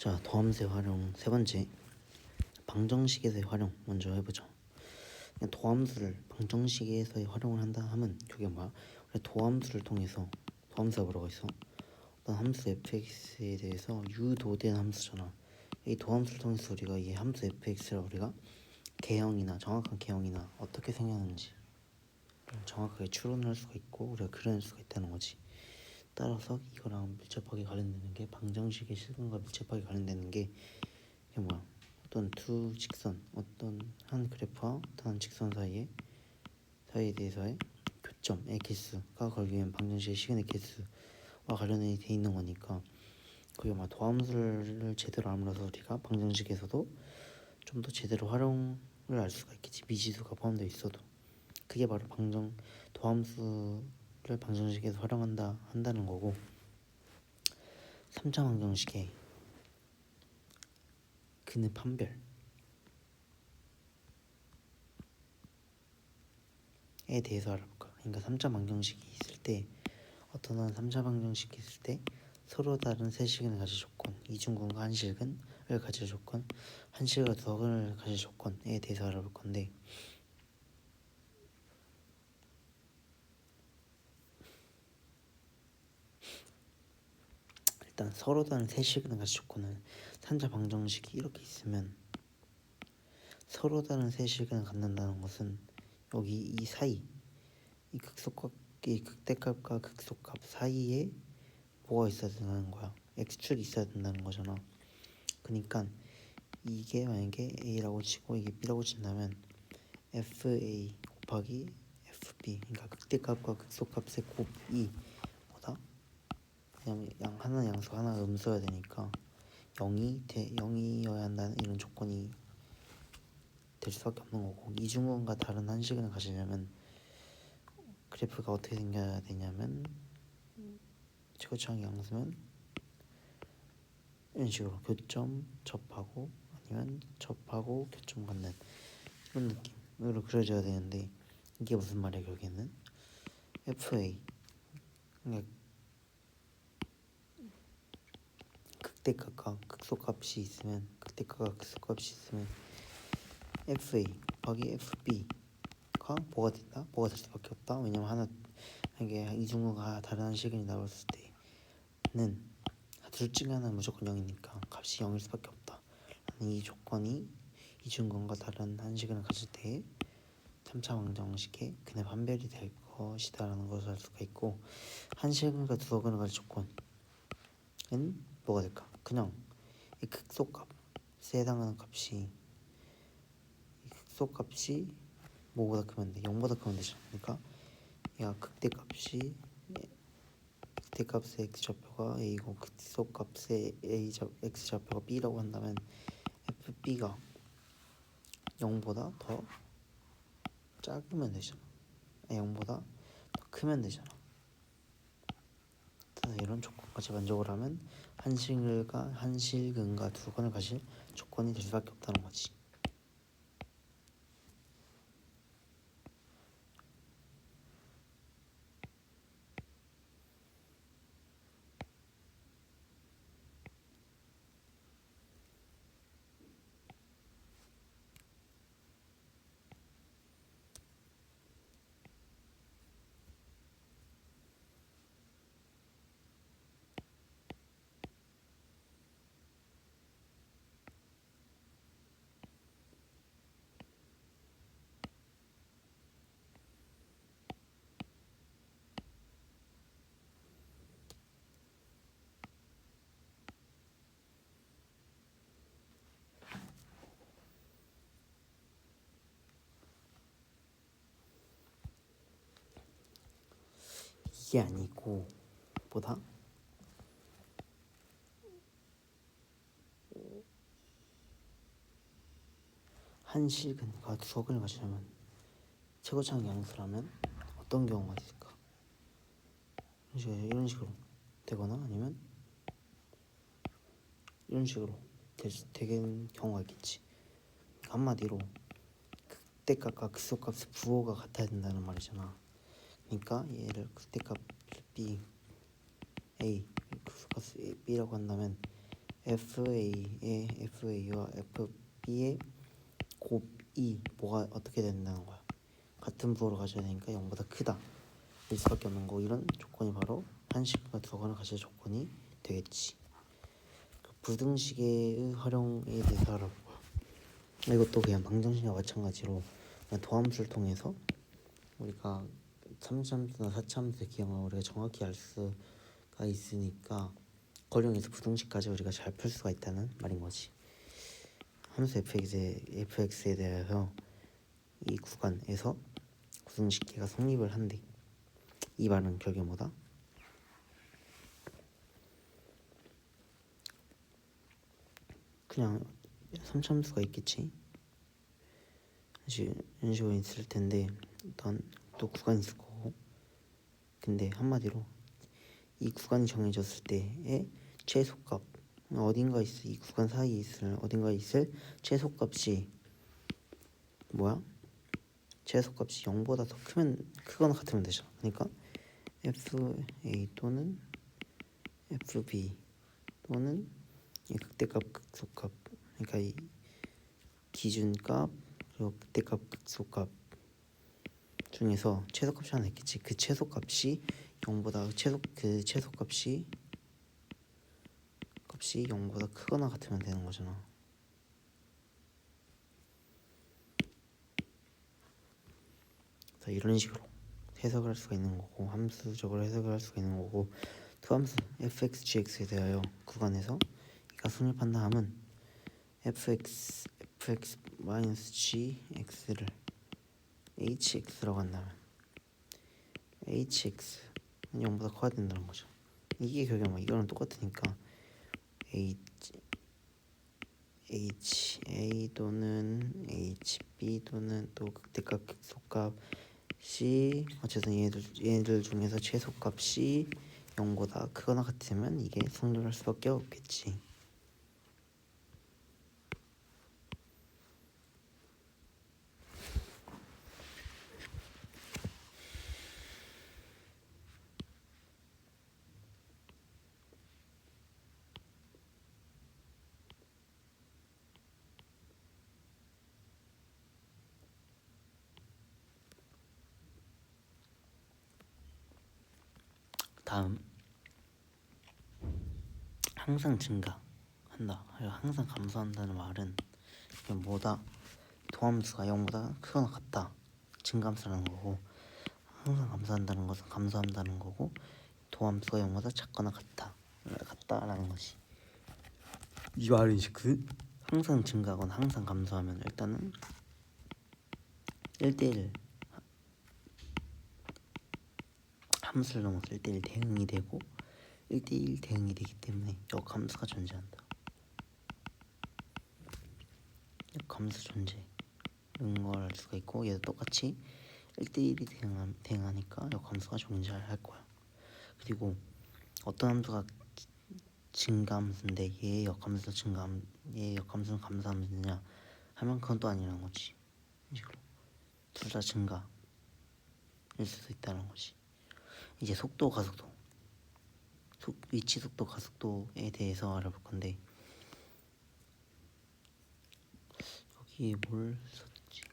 자, 도함수의 활용 세 번째, 방정식에서의 활용 먼저 해보죠. 도함수를 방정식에서의 활용을 한다 하면 그게 뭐야? 우리 도함수를 통해서 도함수가 뭐라고 있어? 어떤 함수 fx에 대해서 유도된 함수잖아. 이 도함수를 통해서 우리가 이 함수 fx를 우리가 개형이나 정확한 개형이나 어떻게 생겼는지 정확하게 추론할 수가 있고 우리가 그려낼 수가 있다는 거지. 따라서 이거랑 밀접하게 관련되는 게 방정식의 실근과 밀접하게 관련되는 게 이게 뭐야? 어떤 두 직선, 어떤 한 그래프와 어떤 한 직선 사이에 대해서의 교점의 개수가 걸리면 방정식의 시근의 개수와 관련이 돼 있는 거니까 그게 막 도함수를 제대로 알므로서 우리가 방정식에서도 좀 더 제대로 활용을 알 수가 있겠지. 미지수가 포함되어 있어도 그게 바로 도함수를 방정식에서 한다는 거고. 3차 방정식의 근의 판별에 대해서 알아볼까. 그러니까 3차 방정식이 있을 때 어떤 한 3차 방정식이 있을 때 서로 다른 세 식을 가질 조건, 이중근과 한식근을 가질 조건, 한식과 두학을 가질 조건에 대해서 알아볼 건데, 일단 서로 다른 세 식을 가질 조건은 3차 방정식이 이렇게 있으면 서로 다른 세 식을 갖는다는 것은 여기 이 사이, 이 극대값과 극소값 사이에 뭐가 있어야 된다는 거야. x축이 있어야 된다는 거잖아. 그러니까 이게 만약에 a라고 치고 이게 b라고 친다면 fa 곱하기 fb, 그러니까 극대값과 극소값의 곱이 뭐다? 왜냐면 하나 양수 하나 음수여야 되니까 0이어야 한다는 이런 조건이 될 수밖에 없는 거고, 이중근과 다른 한식을 가지려면 그래프가 어떻게 생겨야 되냐면 최고차항 양수면 이런 식으로 교점 접하고 아니면 접하고 교점 갖는 이런 느낌으로 그려져야 되는데, 이게 무슨 말이야? 결국에는 fa, 그러니까 극대값과 극소값이 있으면 fa 곱하기 fb가 뭐가 된다? 뭐가 될 수밖에 없다. 왜냐면 이게 이중근과 다른 한식이 나왔을 때는 둘 중에 하나는 무조건 0이니까 값이 0일 수밖에 없다. 이 조건이 이중근과 다른 한식을 가질 때 3차 방정식의 근의 판별이 될 것이다라는 것을 알 수가 있고, 한식근과 두학을 가질 조건은 뭐가 될까? 그냥 이 극소값에 해당하는 값이 뭐보다 크면 돼? 0보다 크면 되잖아. 그러니까 얘가 극대값의 x좌표가 a고 극소값의 x좌표가 b라고 한다면 fb가 0보다 더 작으면 되잖아. 0보다 더 크면 되잖아. 이런 조건까지 만족을 하면 한실근과 두근을 가질 조건이 될 수밖에 없다는 거지. 이게 아니고 뭐다? 한실근과 두학을 가지려면 최고차항 양수라면 어떤 경우가 있을까? 이런 식으로 되거나 아니면 이런 식으로 되는 경우가 있겠지. 한마디로 극대값과 극소값의 부호가 같아야 된다는 말이잖아. 그러니까 얘를 극대값 b, a, 극소값 b라고 한다면 FA의 FA와 FB의 곱이 뭐가 어떻게 된다는 거야. 같은 부호를 가져야 되니까 0보다 크다 일 수밖에 없는 거고, 이런 조건이 바로 한식과 두거나 가질 조건이 되겠지. 부등식의 활용에 대해서 알아보고, 이것도 그냥 방정식과 마찬가지로 그냥 도함수를 통해서 우리가 3차함수나 4차함수의 기형을 우리가 정확히 알 수가 있으니까 활용해서 부등식까지 우리가 잘 풀 수가 있다는 말인 거지. 함수 fx에 대해서 이 구간에서 부등식계가 성립을 한대. 이 말은 결국에 뭐다? 그냥 3차함수가 있겠지. 이런 식으로 있을 텐데 일단 또 구간이 있을 거고, 근데 한마디로 이 구간이 정해졌을 때의 최소값, 어딘가 있을 이 구간 사이에 있을 어딘가에 있을 최소값이 뭐야? 최소값이 0보다 더 크거나 같으면 되죠. 그러니까 FA 또는 FB 또는 이 극대값 극소값, 그러니까 이 기준값 그리고 극대값 극소값 중에서 최소값이 하나 있겠지. 그 최소값이 0보다 최소값이 0보다 크거나 같으면 되는 거잖아. 그래서 이런 식으로 해석을 할 수가 있는 거고, 함수적으로 해석을 할 수가 있는 거고, 두 함수 fx, gx에 대하여 구간에서 이가 성립한다 함은 fx -gx를 hx라고 한다면 hx는 0보다 커야 된다는 거죠. 이게 결국 뭐 이거랑 똑같으니까 HA 또는 HB 또는 또 극대값 극소값이 어쨌든 얘들 중에서 최소값이 0보다 크거나 같으면 이게 성립할 수밖에 없겠지. 다음, 항상 증가한다, 항상 감소한다는 말은 이게 뭐다? 도함수가 0보다 크거나 같다, 증감수라는 거고, 항상 감소한다는 것은 감소한다는 거고, 도함수가 0보다 작거나 같다라는 것이. 이 말은 항상 증가하거나 항상 감소하면 일단은 1대1 함수를 넘어서 1대1 대응이 되고 1대1 대응이 되기 때문에 역함수가 존재한다. 역함수 존재 이런 걸 알 수가 있고, 얘도 똑같이 1대1이 대응하니까 역함수가 존재할 거야. 그리고 어떤 함수가 증가함수인데 얘의 역함수는 감소함수냐 하면 그건 또 아니라는 거지. 둘 다 증가일 수도 있다는 거지. 이제 속도, 가속도, 위치, 속도, 가속도에 대해서 알아볼 건데, 여기 뭘 썼지?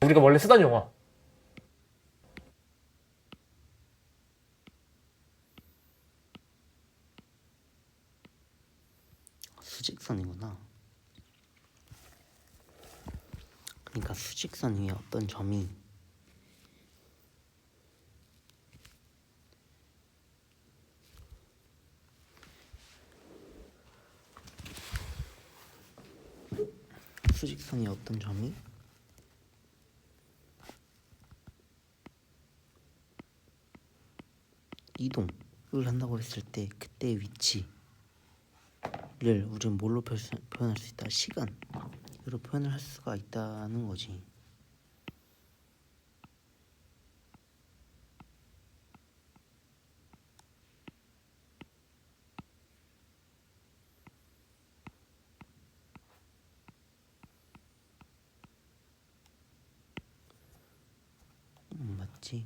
우리가 원래 쓰던 용어. 수직선이구나. 그러니까 수직선 위에 어떤 점이 이동을 한다고 했을 때 그때의 위치를 우리는 뭘로 표현할 수 있다? 시간으로 표현을 할 수가 있다는 거지. 맞지?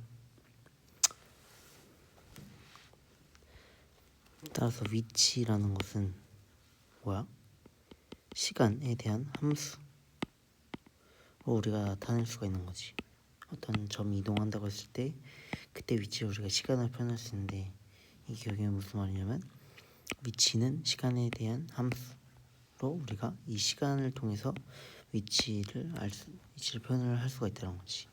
따라서 위치라는 것은 뭐야? 시간에 대한 함수로 우리가 나타낼 수가 있는 거지. 어떤 점이 이동한다고 했을 때 그때 위치를 우리가 시간을 표현할 수 있는데, 이게 여기 무슨 말이냐면 위치는 시간에 대한 함수로 우리가 이 시간을 통해서 위치를 표현을 할 수가 있다는 거지.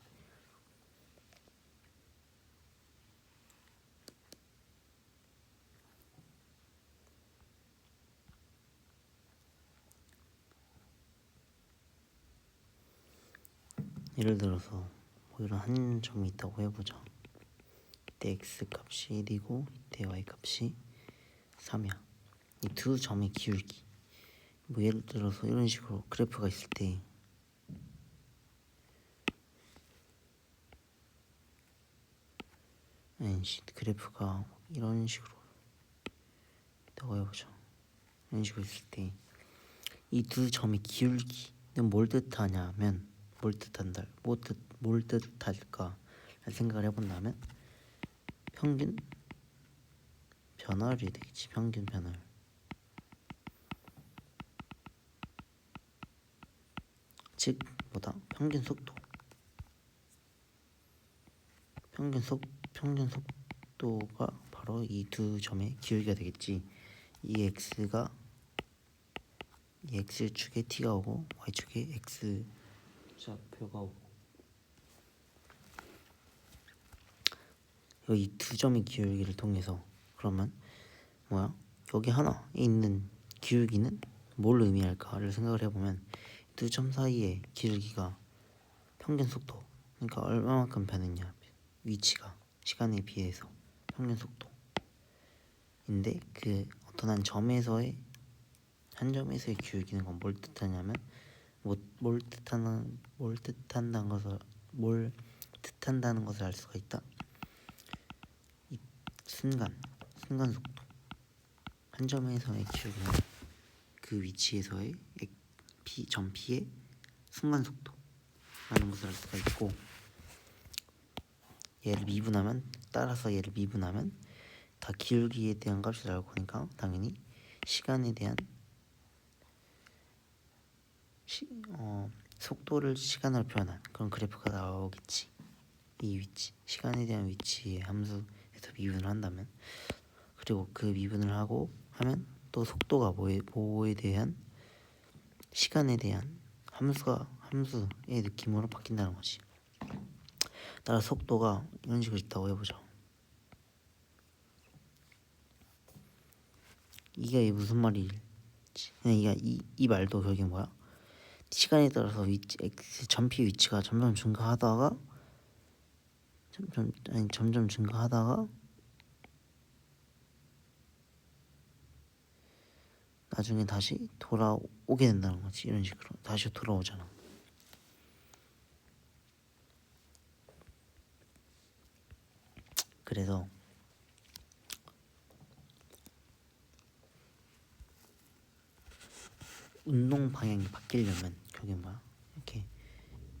예를 들어서 뭐 이런 한 점이 있다고 해보자. 이때 x 값이 1이고 이때 y 값이 3이야. 이 두 점의 기울기, 뭐 예를 들어서 이런 식으로 그래프가 있을 때 그래프가 이런 식으로 있다고 해보자. 이런 식으로 있을 때 이 두 점의 기울기는 뭘 뜻하냐면 뭘 뜻할까 생각을 해본다면 평균 변화율이 되겠지. 평균 변화율. 즉 뭐다? 평균 속도가 바로 이 두 점의 기울기가 되겠지. 이 x축에 t가 오고 y축에 x 좌표가 오고, 이 두 점의 기울기를 통해서 그러면 뭐야? 여기 하나에 있는 기울기는 뭘 의미할까를 생각을 해보면 두 점 사이의 기울기가 평균 속도, 그러니까 얼마만큼 변했냐, 위치가 시간에 비해서 평균 속도인데, 그 어떤 한 점에서의 기울기는 건 뭘 뜻하냐면 뭘 뜻한다는 것을 알 수가 있다. 이 순간 속도, 한 점에서의 기울기는 그 위치에서의 점 P의 순간 속도라는 것을 알 수가 있고, 얘를 미분하면 다 기울기에 대한 값이 나올 거니까 당연히 시간에 대한 속도를 시간으로 표현한 그런 그래프가 나오겠지. 이 위치, 시간에 대한 위치의 함수에서 미분을 한다면, 그리고 그 미분을 하면 또 속도가 뭐에 대한 시간에 대한 함수의 느낌으로 바뀐다는 거지. 따라 속도가 이런 식으로 있다고 해보자. 이게 무슨 말일지, 그냥 이 말도 결국에 뭐야? 시간에 따라서 점피 위치가 점점 증가하다가 나중에 다시 돌아오게 된다는 거지. 이런 식으로 다시 돌아오잖아. 그래서 운동 방향이 바뀌려면 그게 뭐야? 이렇게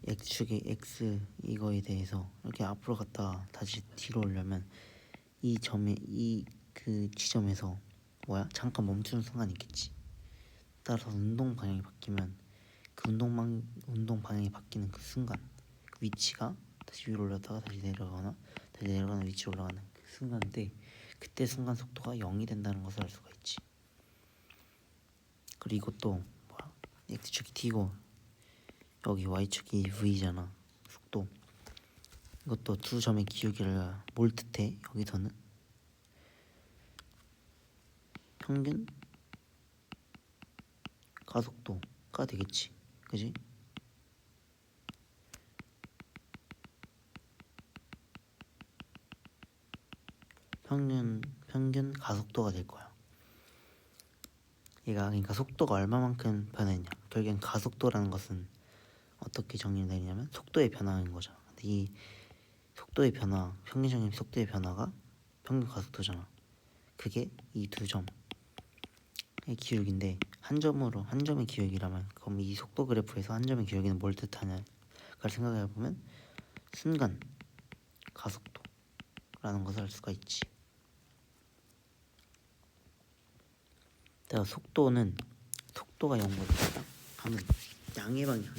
x축의 x 이거에 대해서 이렇게 앞으로 갔다가 다시 뒤로 오려면 이 그 지점에서 뭐야? 잠깐 멈추는 순간이 있겠지. 따라서 운동 방향이 바뀌면 그 운동 방향이 바뀌는 그 순간, 그 위치가 다시 위로 올렸다가 다시 내려가는 위치로 올라가는 그 순간인데, 그때 순간 속도가 0이 된다는 것을 알 수가 있지. 그리고 이것도 뭐야? x축이 t고 여기 y축이 v잖아. 속도. 이것도 두 점의 기울기를 뭘 뜻해? 여기서는 평균 가속도가 되겠지. 그지? 평균 가속도가 될 거야. 얘가 그러니까 속도가 얼마만큼 변했냐. 결국엔 가속도라는 것은 어떻게 정의되냐면 속도의 변화인 거죠. 근데 이 속도의 변화, 평균적인 속도의 변화가 평균 가속도잖아. 그게 이 두 점의 기울기인데 한 점의 기울기라면 그럼 이 속도 그래프에서 한 점의 기울기는 뭘 뜻하냐를 생각해 보면 순간 가속도라는 것을 알 수가 있지. 내가 속도가 0보다 하면 양의 방향,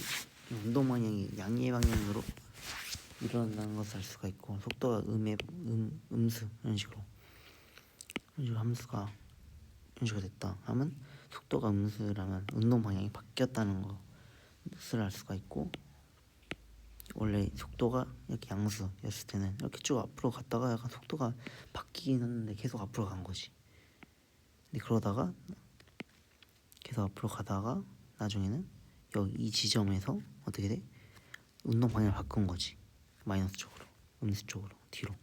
운동 방향이 양의 방향으로 일어난다는 것을 알 수가 있고, 속도가 음수 이런 식으로 함수가 이런 식으로 됐다 하면 속도가 음수라면 운동 방향이 바뀌었다는 것을 알 수가 있고, 원래 속도가 이렇게 양수였을 때는 이렇게 쭉 앞으로 갔다가 약간 속도가 바뀌긴 했는데 계속 앞으로 간 거지. 근데 그러다가 계속 앞으로 가다가 나중에는 여기 이 지점에서 어떻게 돼? 운동 방향을 바꾼 거지. 마이너스 쪽으로, 음수 쪽으로, 뒤로.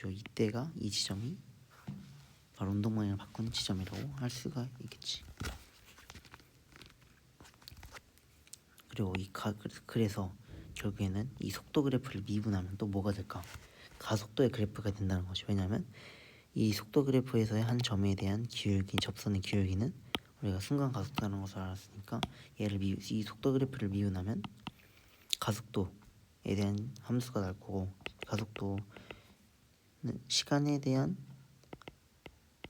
이때가 이 지점이 바로 운동 방향을 바꾸는 지점이라고 할 수가 있겠지. 그리고 그래서 결국에는 이 속도 그래프를 미분하면 또 뭐가 될까? 가속도의 그래프가 된다는 거지. 왜냐하면 이 속도 그래프에서의 한 점에 대한 기울기, 접선의 기울기는 우리가 순간 가속도라는 것을 알았으니까 이 속도 그래프를 미분하면 가속도에 대한 함수가 나올 거고, 가속도는 시간에 대한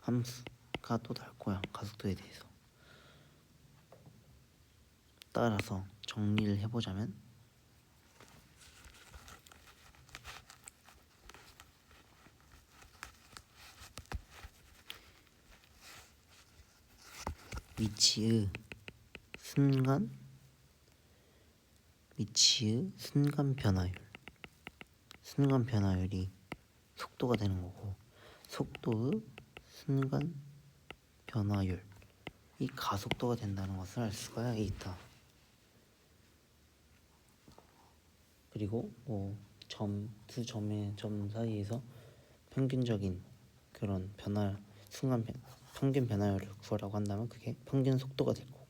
함수가 또 나올 거야. 가속도에 대해서. 따라서 정리를 해보자면 위치의 순간 변화율이 속도가 되는 거고, 속도의 순간 변화율이 가속도가 된다는 것을 알 수가 있다. 그리고 두 점의 점 사이에서 평균적인 그런 평균 변화율을 구하라고 한다면 그게 평균 속도가 될 거고,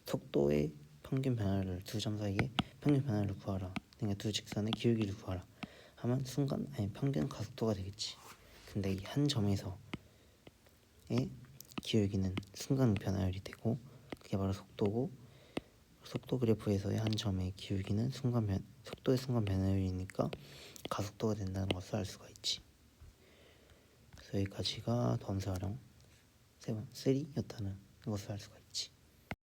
속도의 평균 변화율을 두 점 사이에 평균 변화율을 구하라. 그러니까 두 직선의 기울기를 구하라 하면 평균 가속도가 되겠지. 근데 이 한 점에서의 기울기는 순간 변화율이 되고, 그게 바로 속도고, 속도 그래프에서의 한 점의 기울기는 속도의 순간 변화율이니까 가속도가 된다는 것을 알 수가 있지. 그래서 여기까지가 덤스 활용 3였다는 것을 알 수가 있지.